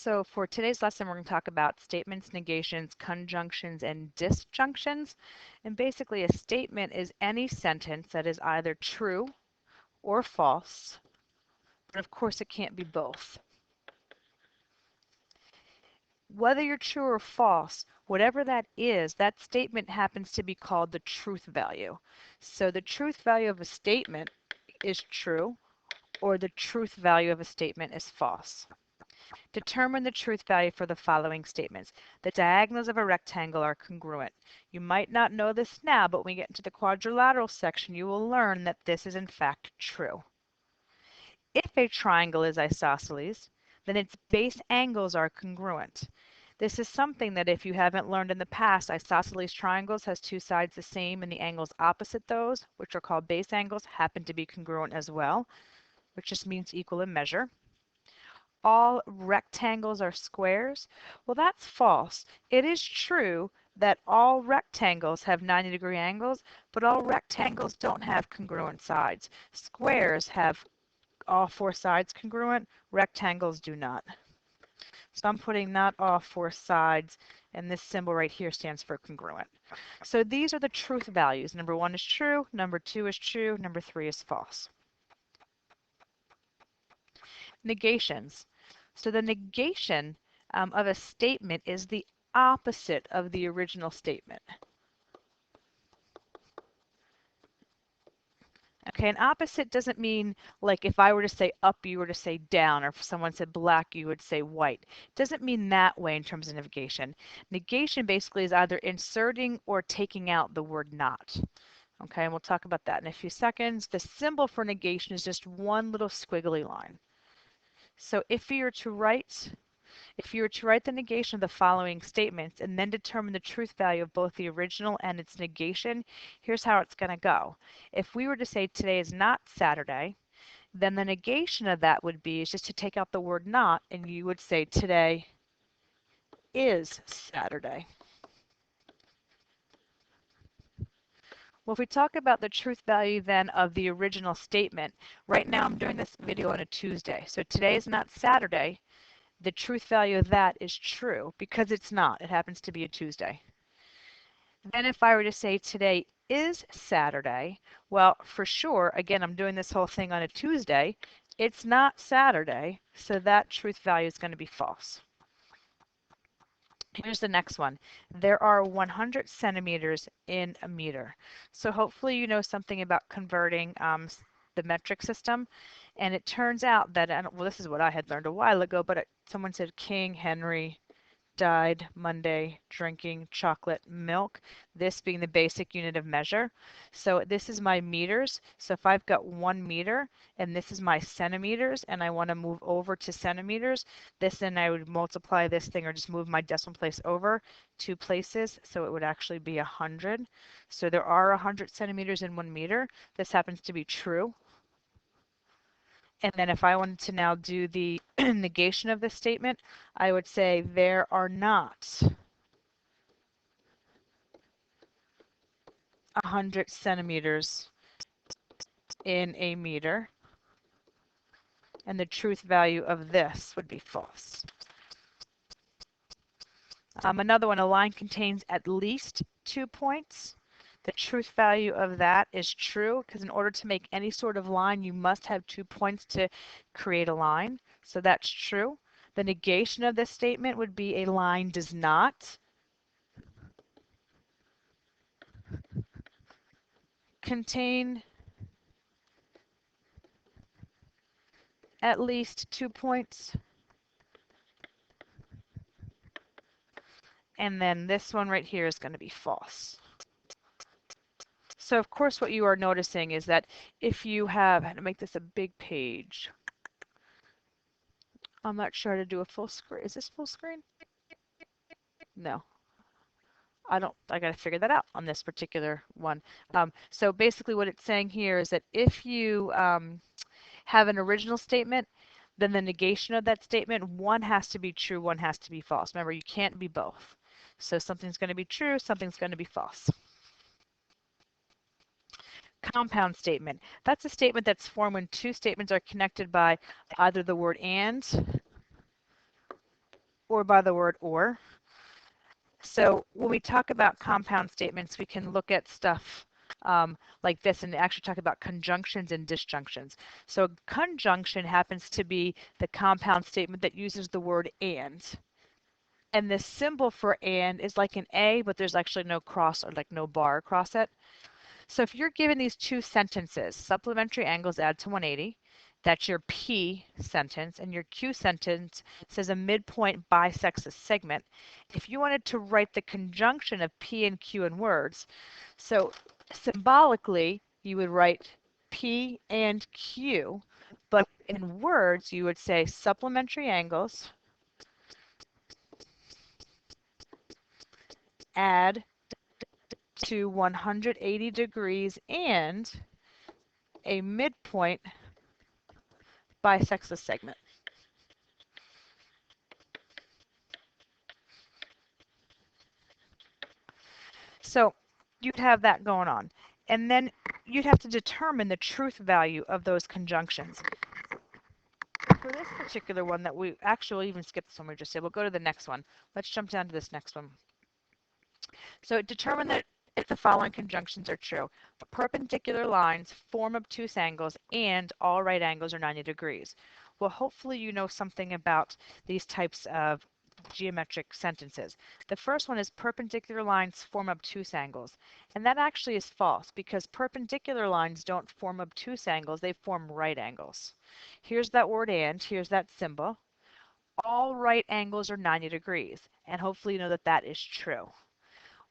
So for today's lesson, we're going to talk about statements, negations, conjunctions, and disjunctions. And basically, a statement is any sentence that is either true or false, but of course it can't be both. Whether you're true or false, whatever that is, that statement happens to be called the truth value. So the truth value of a statement is true, or the truth value of a statement is false. Determine the truth value for the following statements. The diagonals of a rectangle are congruent. You might not know this now, but when we get into the quadrilateral section, you will learn that this is in fact true. If a triangle is isosceles, then its base angles are congruent. This is something that if you haven't learned in the past, isosceles triangles has two sides the same and the angles opposite those, which are called base angles, happen to be congruent as well, which just means equal in measure. All rectangles are squares? Well, that's false. It is true that all rectangles have 90-degree angles, but all rectangles don't have congruent sides. Squares have all four sides congruent, rectangles do not. So I'm putting not all four sides, and this symbol right here stands for congruent. So these are the truth values. Number 1 is true, number 2 is true, number 3 is false. Negations. So the negation of a statement is the opposite of the original statement. Okay, an opposite doesn't mean like if I were to say up, you were to say down, or if someone said black, you would say white. It doesn't mean that way in terms of negation. Negation basically is either inserting or taking out the word not. Okay, and we'll talk about that in a few seconds. The symbol for negation is just one little squiggly line. So if you were to write the negation of the following statements and then determine the truth value of both the original and its negation, here's how it's going to go. If we were to say today is not Saturday, then the negation of that would be just to take out the word not, and you would say today is Saturday. Well, if we talk about the truth value then of the original statement, right now I'm doing this video on a Tuesday. So today is not Saturday. The truth value of that is true because it's not. It happens to be a Tuesday. Then if I were to say today is Saturday, well, for sure, again, I'm doing this whole thing on a Tuesday. It's not Saturday, so that truth value is going to be false. Here's the next one. There are 100 centimeters in a meter. So hopefully you know something about converting the metric system. And it turns out that, well, this is what I had learned a while ago, but someone said King Henry died Monday drinking chocolate milk, this being the basic unit of measure. So this is my meters. So if I've got 1 meter and this is my centimeters and I want to move over to centimeters, then I would multiply this thing or just move my decimal place over 2 places. So it would actually be 100. So there are 100 centimeters in 1 meter. This happens to be true. And then if I wanted to now do the negation of this statement, I would say there are not 100 centimeters in a meter. And the truth value of this would be false. Another one, a line contains at least 2 points. The truth value of that is true because in order to make any sort of line, you must have 2 points to create a line. So that's true. The negation of this statement would be a line does not contain at least 2 points. And then this one right here is going to be false. So of course what you are noticing is that if you have, I had to make this a big page. I'm not sure how to do a full screen. Is this full screen? No. I got to figure that out on this particular one. So basically what it's saying here is that if you have an original statement, then the negation of that statement, one has to be true, one has to be false. Remember, you can't be both. So something's going to be true, something's going to be false. Compound statement. That's a statement that's formed when two statements are connected by either the word and or by the word or. So when we talk about compound statements, we can look at stuff like this and actually talk about conjunctions and disjunctions. So conjunction happens to be the compound statement that uses the word and. And the symbol for and is like an A, but there's actually no cross or like no bar across it. So if you're given these two sentences, supplementary angles add to 180, that's your P sentence, and your Q sentence says a midpoint bisects a segment. If you wanted to write the conjunction of P and Q in words, so symbolically you would write P and Q, but in words you would say supplementary angles add to 180 degrees and a midpoint bisects a segment. So you'd have that going on. And then you'd have to determine the truth value of those conjunctions. For this particular one that we actually even skip this one we just did, we'll go to the next one. Let's jump down to this next one. So determine that if the following conjunctions are true. Perpendicular lines form obtuse angles and all right angles are 90 degrees. Well, hopefully you know something about these types of geometric sentences. The first one is perpendicular lines form obtuse angles. And that actually is false because perpendicular lines don't form obtuse angles, they form right angles. Here's that word and, here's that symbol. All right angles are 90 degrees. And hopefully you know that that is true.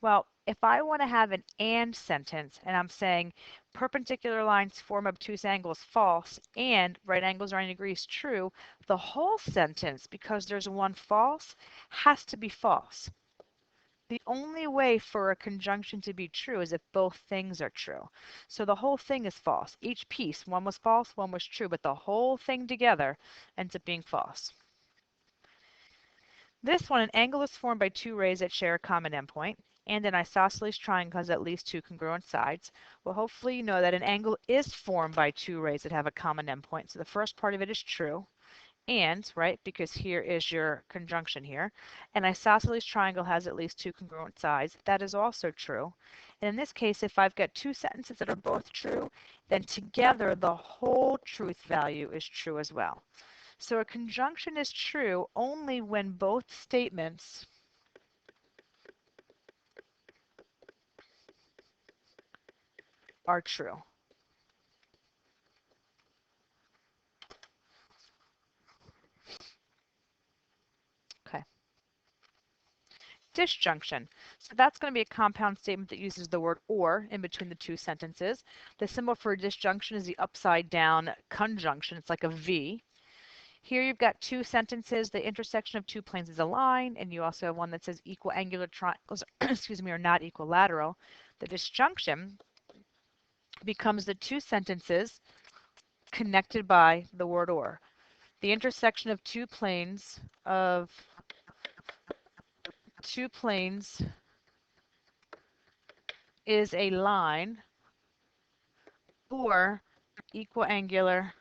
Well, if I want to have an and sentence and I'm saying perpendicular lines form obtuse angles false and right angles are 90 degrees true, the whole sentence, because there's one false, has to be false. The only way for a conjunction to be true is if both things are true. So the whole thing is false. Each piece, one was false, one was true, but the whole thing together ends up being false. This one, an angle is formed by two rays that share a common endpoint, and an isosceles triangle has at least two congruent sides. Well, hopefully you know that an angle is formed by two rays that have a common endpoint. So the first part of it is true. And, right, because here is your conjunction here, an isosceles triangle has at least two congruent sides. That is also true. And in this case, if I've got two sentences that are both true, then together the whole truth value is true as well. So a conjunction is true only when both statements are true. Okay. Disjunction. So that's going to be a compound statement that uses the word or in between the two sentences. The symbol for disjunction is the upside down conjunction. It's like a V. Here you've got two sentences. The intersection of two planes is a line, and you also have one that says equal angular triangles, excuse me, are not equilateral. The disjunction becomes the two sentences connected by the word or. The intersection of two planes is a line or equal angular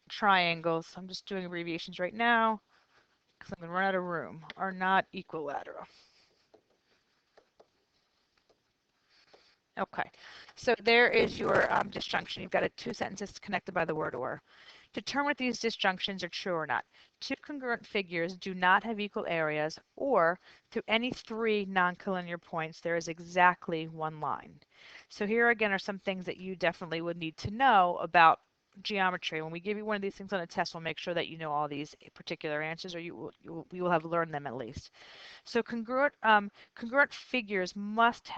triangles. I'm just doing abbreviations right now because I'm going to run out of room. Are not equilateral. Okay, so there is your disjunction. You've got two sentences connected by the word or. Determine if these disjunctions are true or not. Two congruent figures do not have equal areas, or through any three non-collinear points, there is exactly one line. So here again are some things that you definitely would need to know about geometry. When we give you one of these things on a test, we'll make sure that you know all these particular answers, or you will have learned them at least. So congruent figures must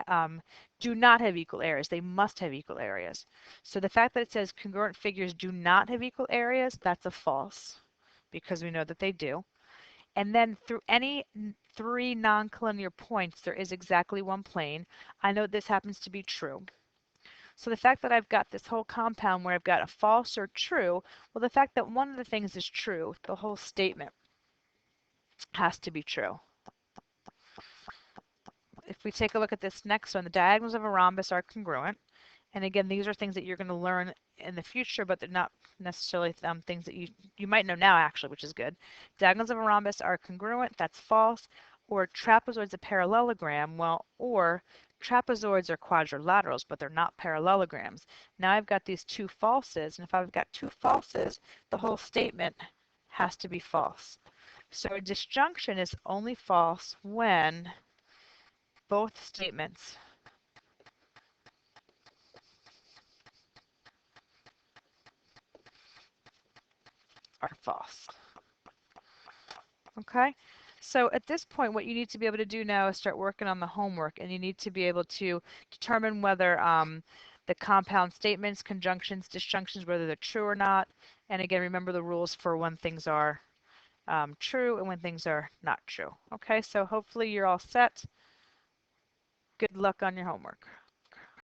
do not have equal areas. They must have equal areas. So the fact that it says congruent figures do not have equal areas, that's a false, because we know that they do. And then through any three non-collinear points, there is exactly one plane. I know this happens to be true. So the fact that I've got this whole compound where I've got a false or true, well, the fact that one of the things is true, the whole statement has to be true. If we take a look at this next one, the diagonals of a rhombus are congruent. And again, these are things that you're going to learn in the future, but they're not necessarily things that you might know now, actually, which is good. Diagonals of a rhombus are congruent. That's false. Or trapezoid's a parallelogram. Well, or trapezoids are quadrilaterals, but they're not parallelograms. Now I've got these two falses, and if I've got two falses, the whole statement has to be false. So a disjunction is only false when both statements are false. Okay? So at this point, what you need to be able to do now is start working on the homework, and you need to be able to determine whether the compound statements, conjunctions, disjunctions, whether they're true or not. And again, remember the rules for when things are true and when things are not true. Okay, so hopefully you're all set. Good luck on your homework.